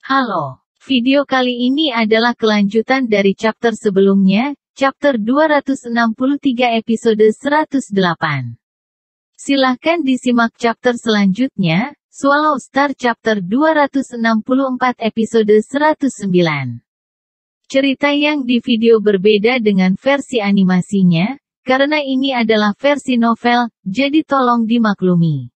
Halo, video kali ini adalah kelanjutan dari chapter sebelumnya, chapter 263 episode 108. Silahkan disimak chapter selanjutnya, Swallow Star chapter 264 episode 109. Cerita yang di video berbeda dengan versi animasinya, karena ini adalah versi novel, jadi tolong dimaklumi.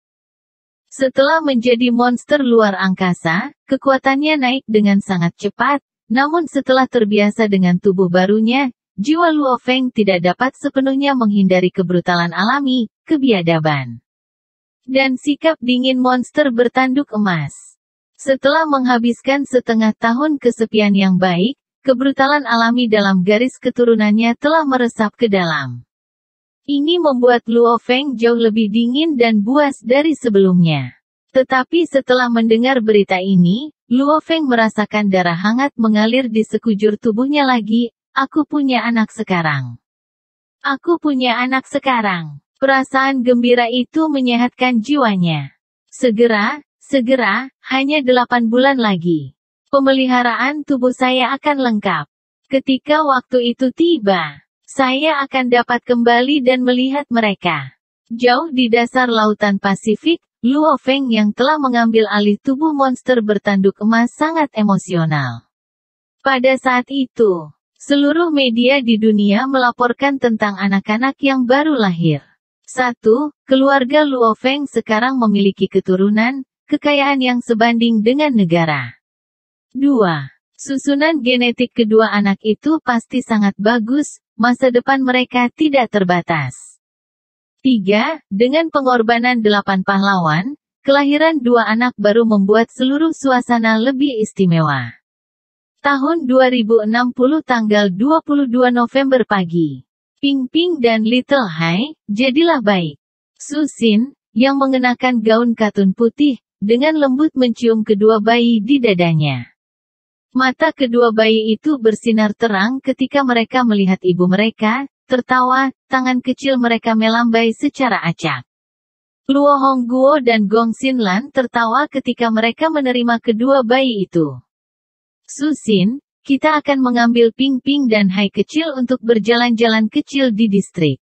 Setelah menjadi monster luar angkasa, kekuatannya naik dengan sangat cepat, namun setelah terbiasa dengan tubuh barunya, jiwa Luo Feng tidak dapat sepenuhnya menghindari kebrutalan alami, kebiadaban, dan sikap dingin monster bertanduk emas. Setelah menghabiskan setengah tahun kesepian yang baik, kebrutalan alami dalam garis keturunannya telah meresap ke dalam. Ini membuat Luo Feng jauh lebih dingin dan buas dari sebelumnya. Tetapi setelah mendengar berita ini, Luo Feng merasakan darah hangat mengalir di sekujur tubuhnya lagi. Aku punya anak sekarang. Aku punya anak sekarang. Perasaan gembira itu menyehatkan jiwanya. Segera, hanya 8 bulan lagi. Pemeliharaan tubuh saya akan lengkap. Ketika waktu itu tiba, saya akan dapat kembali dan melihat mereka. Jauh di dasar lautan Pasifik, Luo Feng yang telah mengambil alih tubuh monster bertanduk emas sangat emosional. Pada saat itu, seluruh media di dunia melaporkan tentang anak-anak yang baru lahir. 1. Keluarga Luo Feng sekarang memiliki keturunan, kekayaan yang sebanding dengan negara. 2. Susunan genetik kedua anak itu pasti sangat bagus, masa depan mereka tidak terbatas. 3. Dengan pengorbanan 8 pahlawan, kelahiran 2 anak baru membuat seluruh suasana lebih istimewa. Tahun 2060 tanggal 22 November pagi. Ping Ping dan Little Hai, jadilah baik. Su Xin, yang mengenakan gaun katun putih, dengan lembut mencium kedua bayi di dadanya. Mata kedua bayi itu bersinar terang ketika mereka melihat ibu mereka, tertawa, tangan kecil mereka melambai secara acak. Luo Hongguo dan Gong Xinlan tertawa ketika mereka menerima kedua bayi itu. Su Xin, kita akan mengambil Ping Ping dan Hai kecil untuk berjalan-jalan kecil di distrik.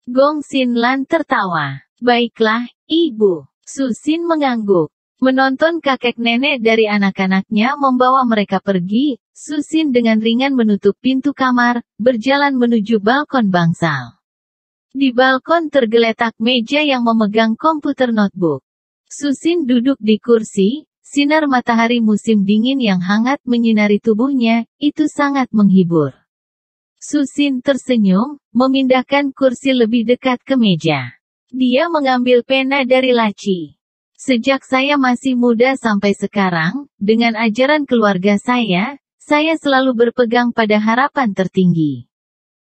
Gong Xinlan tertawa. Baiklah, ibu. Su Xin mengangguk. Menonton kakek nenek dari anak-anaknya membawa mereka pergi, Su Xin dengan ringan menutup pintu kamar, berjalan menuju balkon bangsal. Di balkon tergeletak meja yang memegang komputer notebook. Su Xin duduk di kursi, sinar matahari musim dingin yang hangat menyinari tubuhnya, itu sangat menghibur. Su Xin tersenyum, memindahkan kursi lebih dekat ke meja. Dia mengambil pena dari laci. Sejak saya masih muda sampai sekarang, dengan ajaran keluarga saya selalu berpegang pada harapan tertinggi.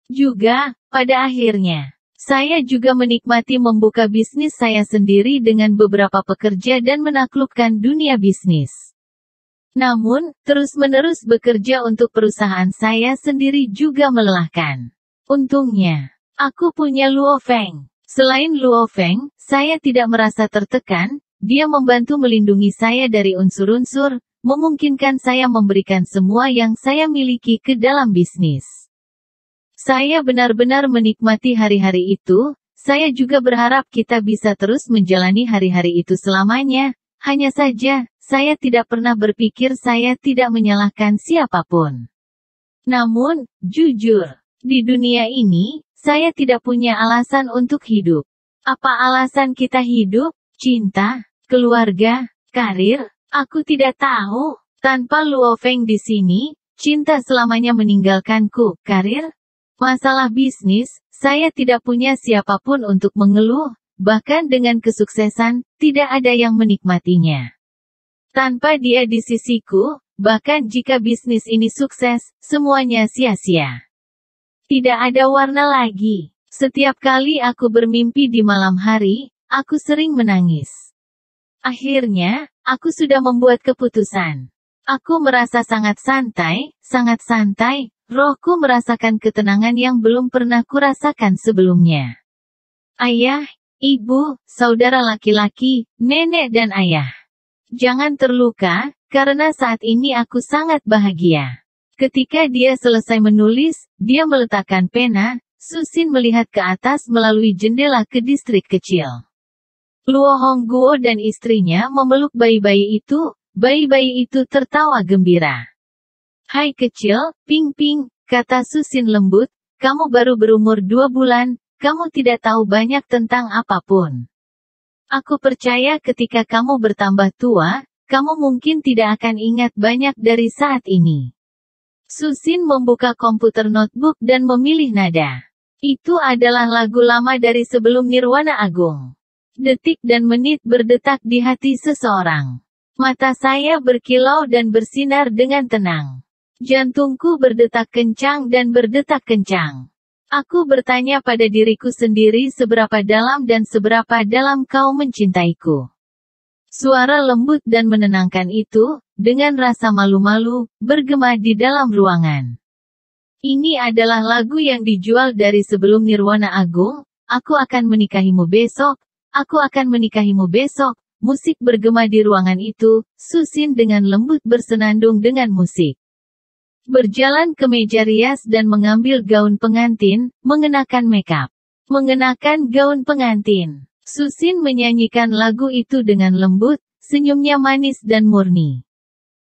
Juga, pada akhirnya, saya juga menikmati membuka bisnis saya sendiri dengan beberapa pekerja dan menaklukkan dunia bisnis. Namun, terus-menerus bekerja untuk perusahaan saya sendiri juga melelahkan. Untungnya, aku punya Luo Feng. Selain Luo Feng, saya tidak merasa tertekan. Dia membantu melindungi saya dari unsur-unsur, memungkinkan saya memberikan semua yang saya miliki ke dalam bisnis. Saya benar-benar menikmati hari-hari itu, saya juga berharap kita bisa terus menjalani hari-hari itu selamanya, hanya saja, saya tidak pernah berpikir saya tidak menyalahkan siapapun. Namun, jujur, di dunia ini, saya tidak punya alasan untuk hidup. Apa alasan kita hidup? Cinta? Keluarga, karir, aku tidak tahu. Tanpa Luo Feng di sini, cinta selamanya meninggalkanku. Karir, masalah bisnis, saya tidak punya siapapun untuk mengeluh, bahkan dengan kesuksesan, tidak ada yang menikmatinya. Tanpa dia di sisiku, bahkan jika bisnis ini sukses, semuanya sia-sia. Tidak ada warna lagi. Setiap kali aku bermimpi di malam hari, aku sering menangis. Akhirnya, aku sudah membuat keputusan. Aku merasa sangat santai, rohku merasakan ketenangan yang belum pernah kurasakan sebelumnya. Ayah, ibu, saudara laki-laki, nenek dan ayah. Jangan terluka, Karena saat ini aku sangat bahagia. Ketika dia selesai menulis, dia meletakkan pena. Susin melihat ke atas melalui jendela ke distrik kecil. Luo Hongguo dan istrinya memeluk bayi-bayi itu. Bayi-bayi itu tertawa gembira. Hai kecil, Ping Ping, kata Susin lembut, kamu baru berumur 2 bulan, kamu tidak tahu banyak tentang apapun. Aku percaya ketika kamu bertambah tua, kamu mungkin tidak akan ingat banyak dari saat ini. Susin membuka komputer notebook dan memilih nada. Itu adalah lagu lama dari sebelum Nirwana Agung. Detik dan menit berdetak di hati seseorang. Mata saya berkilau dan bersinar dengan tenang. Jantungku berdetak kencang dan berdetak kencang. Aku bertanya pada diriku sendiri seberapa dalam dan seberapa dalam kau mencintaiku. Suara lembut dan menenangkan itu, dengan rasa malu-malu, bergema di dalam ruangan. Ini adalah lagu yang dijual dari sebelum Nirwana Agung, aku akan menikahimu besok, aku akan menikahimu besok, musik bergema di ruangan itu, Susin dengan lembut bersenandung dengan musik. Berjalan ke meja rias dan mengambil gaun pengantin, mengenakan makeup. Mengenakan gaun pengantin. Susin menyanyikan lagu itu dengan lembut, senyumnya manis dan murni.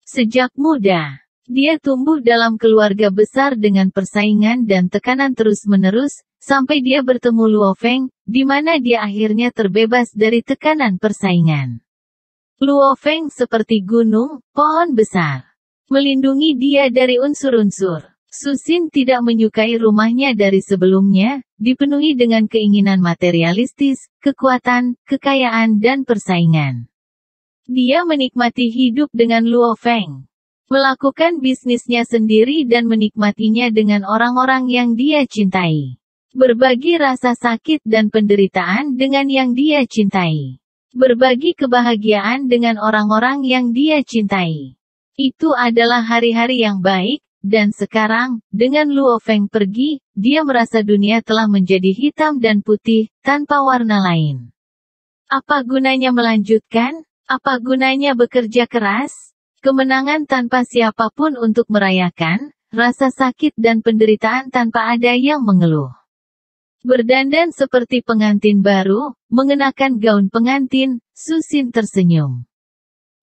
Sejak muda, dia tumbuh dalam keluarga besar dengan persaingan dan tekanan terus-menerus, sampai dia bertemu Luo Feng, di mana dia akhirnya terbebas dari tekanan persaingan. Luo Feng seperti gunung, pohon besar. Melindungi dia dari unsur-unsur. Susin tidak menyukai rumahnya dari sebelumnya, dipenuhi dengan keinginan materialistis, kekuatan, kekayaan dan persaingan. Dia menikmati hidup dengan Luo Feng. Melakukan bisnisnya sendiri dan menikmatinya dengan orang-orang yang dia cintai. Berbagi rasa sakit dan penderitaan dengan yang dia cintai. Berbagi kebahagiaan dengan orang-orang yang dia cintai. Itu adalah hari-hari yang baik, dan sekarang, dengan Luo Feng pergi, dia merasa dunia telah menjadi hitam dan putih, tanpa warna lain. Apa gunanya melanjutkan? Apa gunanya bekerja keras? Kemenangan tanpa siapapun untuk merayakan, rasa sakit dan penderitaan tanpa ada yang mengeluh. Berdandan seperti pengantin baru, mengenakan gaun pengantin, Susin tersenyum.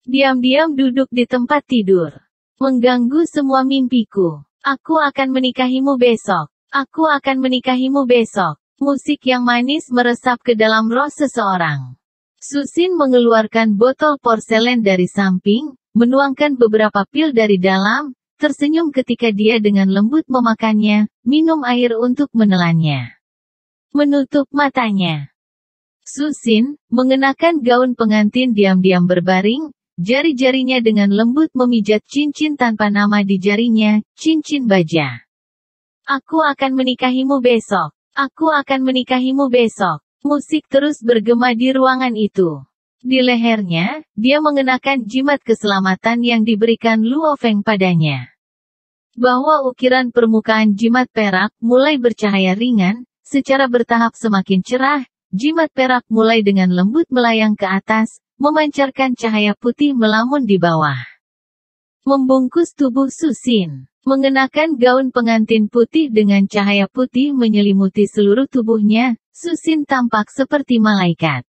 Diam-diam duduk di tempat tidur. Mengganggu semua mimpiku. Aku akan menikahimu besok. Aku akan menikahimu besok. Musik yang manis meresap ke dalam roh seseorang. Susin mengeluarkan botol porselen dari samping, menuangkan beberapa pil dari dalam, tersenyum ketika dia dengan lembut memakannya, minum air untuk menelannya. Menutup matanya. Susin, mengenakan gaun pengantin diam-diam berbaring, jari-jarinya dengan lembut memijat cincin tanpa nama di jarinya, cincin baja. Aku akan menikahimu besok. Aku akan menikahimu besok. Musik terus bergema di ruangan itu. Di lehernya, dia mengenakan jimat keselamatan yang diberikan Luo Feng padanya. Bahwa ukiran permukaan jimat perak mulai bercahaya ringan, secara bertahap semakin cerah, jimat perak mulai dengan lembut melayang ke atas, memancarkan cahaya putih melamun di bawah. Membungkus tubuh Susin. Mengenakan gaun pengantin putih dengan cahaya putih menyelimuti seluruh tubuhnya, Susin tampak seperti malaikat.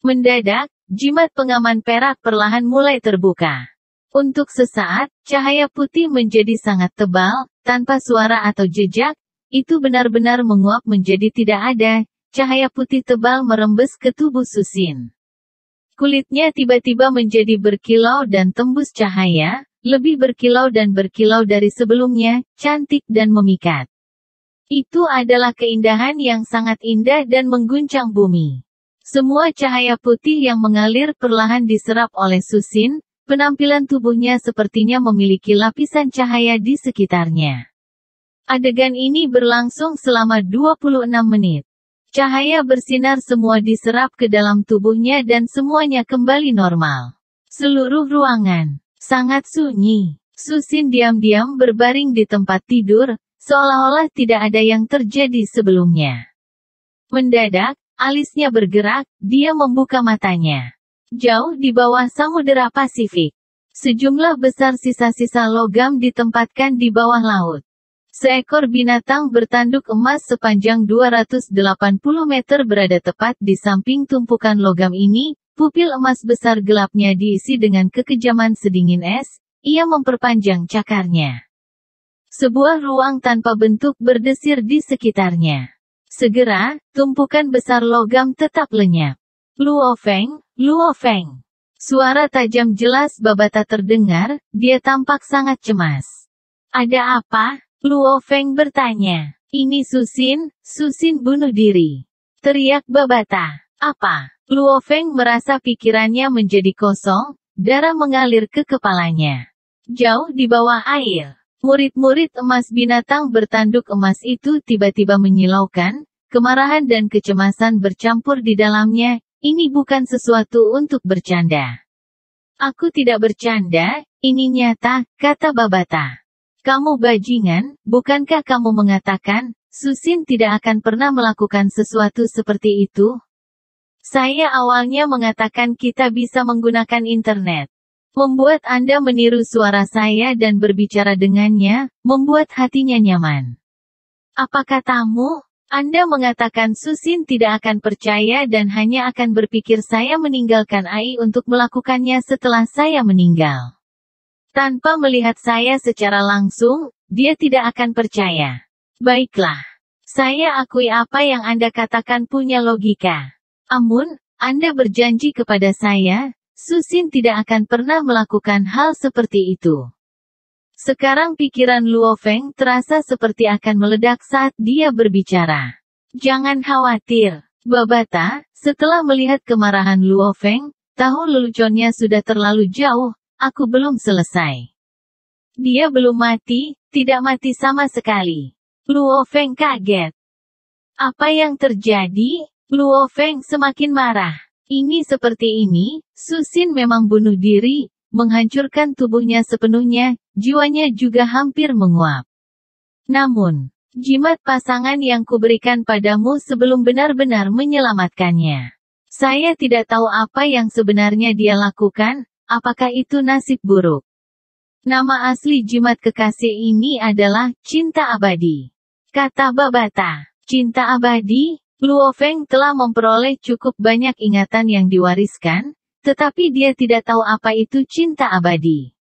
Mendadak, jimat pengaman perak perlahan mulai terbuka. Untuk sesaat, cahaya putih menjadi sangat tebal, tanpa suara atau jejak, itu benar-benar menguap menjadi tidak ada, cahaya putih tebal merembes ke tubuh Susin. Kulitnya tiba-tiba menjadi berkilau dan tembus cahaya, lebih berkilau dan berkilau dari sebelumnya, cantik dan memikat. Itu adalah keindahan yang sangat indah dan mengguncang bumi. Semua cahaya putih yang mengalir perlahan diserap oleh Susin, penampilan tubuhnya sepertinya memiliki lapisan cahaya di sekitarnya. Adegan ini berlangsung selama 26 menit. Cahaya bersinar semua diserap ke dalam tubuhnya dan semuanya kembali normal. Seluruh ruangan sangat sunyi. Susin diam-diam berbaring di tempat tidur, seolah-olah tidak ada yang terjadi sebelumnya. Mendadak, alisnya bergerak, dia membuka matanya. Jauh di bawah Samudera Pasifik. Sejumlah besar sisa-sisa logam ditempatkan di bawah laut. Seekor binatang bertanduk emas sepanjang 280 meter berada tepat di samping tumpukan logam ini. Pupil emas besar gelapnya diisi dengan kekejaman sedingin es. Ia memperpanjang cakarnya. Sebuah ruang tanpa bentuk berdesir di sekitarnya. Segera, tumpukan besar logam tetap lenyap. Luo Feng, Luo Feng. Suara tajam jelas Babata terdengar, dia tampak sangat cemas. Ada apa? Luo Feng bertanya. Ini Susin bunuh diri. Teriak Babata. Apa? Luo Feng merasa pikirannya menjadi kosong, darah mengalir ke kepalanya. Jauh di bawah air. Murid-murid emas binatang bertanduk emas itu tiba-tiba menyilaukan, kemarahan dan kecemasan bercampur di dalamnya, ini bukan sesuatu untuk bercanda. Aku tidak bercanda, ini nyata, kata Babata. Kamu bajingan, bukankah kamu mengatakan, Susin tidak akan pernah melakukan sesuatu seperti itu? Saya awalnya mengatakan kita bisa menggunakan internet. Membuat Anda meniru suara saya dan berbicara dengannya, membuat hatinya nyaman. Apa katamu? Anda mengatakan Susin tidak akan percaya dan hanya akan berpikir saya meninggalkan AI untuk melakukannya setelah saya meninggal. Tanpa melihat saya secara langsung, dia tidak akan percaya. Baiklah. Saya akui apa yang Anda katakan punya logika. Namun, Anda berjanji kepada saya, Susin tidak akan pernah melakukan hal seperti itu. Sekarang pikiran Luo Feng terasa seperti akan meledak saat dia berbicara. Jangan khawatir, Babata, setelah melihat kemarahan Luo Feng, tahu leluconnya sudah terlalu jauh, aku belum selesai. Dia belum mati, tidak mati sama sekali. Luo Feng kaget. Apa yang terjadi? Luo Feng semakin marah. Ini seperti ini, Susin memang bunuh diri, menghancurkan tubuhnya sepenuhnya, jiwanya juga hampir menguap. Namun, jimat pasangan yang kuberikan padamu sebelum benar-benar menyelamatkannya. Saya tidak tahu apa yang sebenarnya dia lakukan, apakah itu nasib buruk. Nama asli jimat kekasih ini adalah Cinta Abadi. Kata Babata, Cinta Abadi? Luo Feng telah memperoleh cukup banyak ingatan yang diwariskan, tetapi dia tidak tahu apa itu cinta abadi.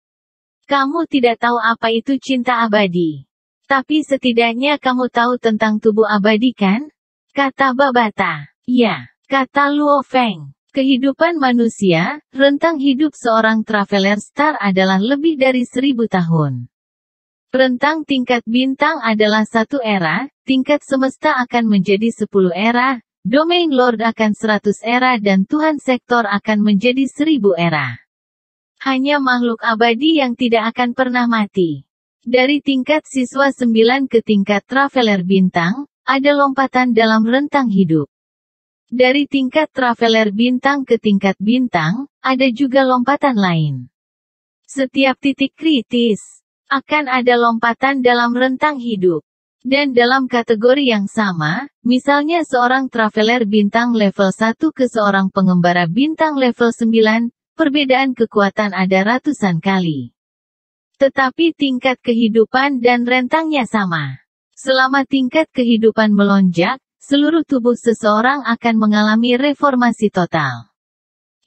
Kamu tidak tahu apa itu cinta abadi. Tapi setidaknya kamu tahu tentang tubuh abadi kan? Kata Babata. Ya, kata Luo Feng. Kehidupan manusia, rentang hidup seorang traveler star adalah lebih dari 1000 tahun. Rentang tingkat bintang adalah 1 era, tingkat semesta akan menjadi 10 era, domain lord akan 100 era dan Tuhan sektor akan menjadi 1000 era. Hanya makhluk abadi yang tidak akan pernah mati. Dari tingkat siswa 9 ke tingkat traveler bintang, ada lompatan dalam rentang hidup. Dari tingkat traveler bintang ke tingkat bintang, ada juga lompatan lain. Setiap titik kritis akan ada lompatan dalam rentang hidup. Dan dalam kategori yang sama, misalnya seorang traveler bintang level 1 ke seorang pengembara bintang level 9, perbedaan kekuatan ada ratusan kali. Tetapi tingkat kehidupan dan rentangnya sama. Selama tingkat kehidupan melonjak, seluruh tubuh seseorang akan mengalami reformasi total.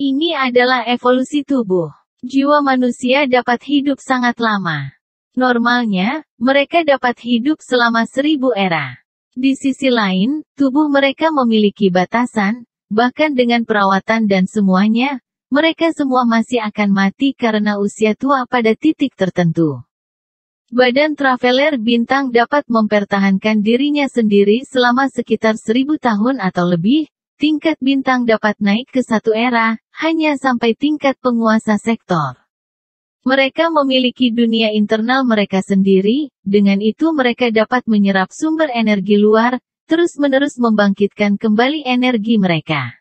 Ini adalah evolusi tubuh. Jiwa manusia dapat hidup sangat lama. Normalnya, mereka dapat hidup selama 1000 era. Di sisi lain, tubuh mereka memiliki batasan, bahkan dengan perawatan dan semuanya, mereka semua masih akan mati karena usia tua pada titik tertentu. Badan traveler bintang dapat mempertahankan dirinya sendiri selama sekitar 1000 tahun atau lebih, tingkat bintang dapat naik ke 1 era, hanya sampai tingkat penguasa sektor. Mereka memiliki dunia internal mereka sendiri, dengan itu mereka dapat menyerap sumber energi luar, terus-menerus membangkitkan kembali energi mereka.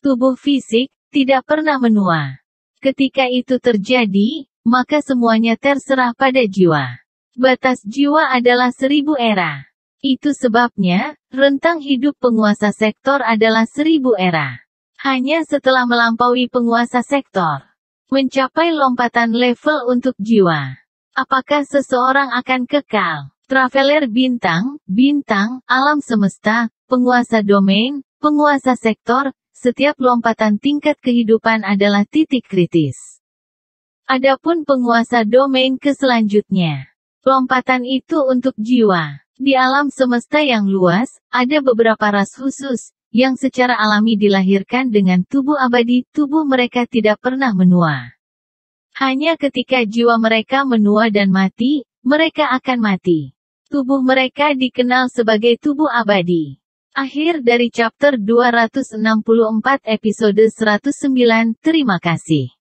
Tubuh fisik tidak pernah menua. Ketika itu terjadi, maka semuanya terserah pada jiwa. Batas jiwa adalah 1000 era. Itu sebabnya, rentang hidup penguasa sektor adalah 1000 era. Hanya setelah melampaui penguasa sektor, Mencapai lompatan level untuk jiwa. Apakah seseorang akan kekal? Traveler bintang, alam semesta, penguasa domain, penguasa sektor, setiap lompatan tingkat kehidupan adalah titik kritis. Adapun penguasa domain ke selanjutnya. Lompatan itu untuk jiwa. Di alam semesta yang luas, ada beberapa ras khusus, yang secara alami dilahirkan dengan tubuh abadi, tubuh mereka tidak pernah menua. Hanya ketika jiwa mereka menua dan mati, mereka akan mati. Tubuh mereka dikenal sebagai tubuh abadi. Akhir dari chapter 264 episode 109, terima kasih.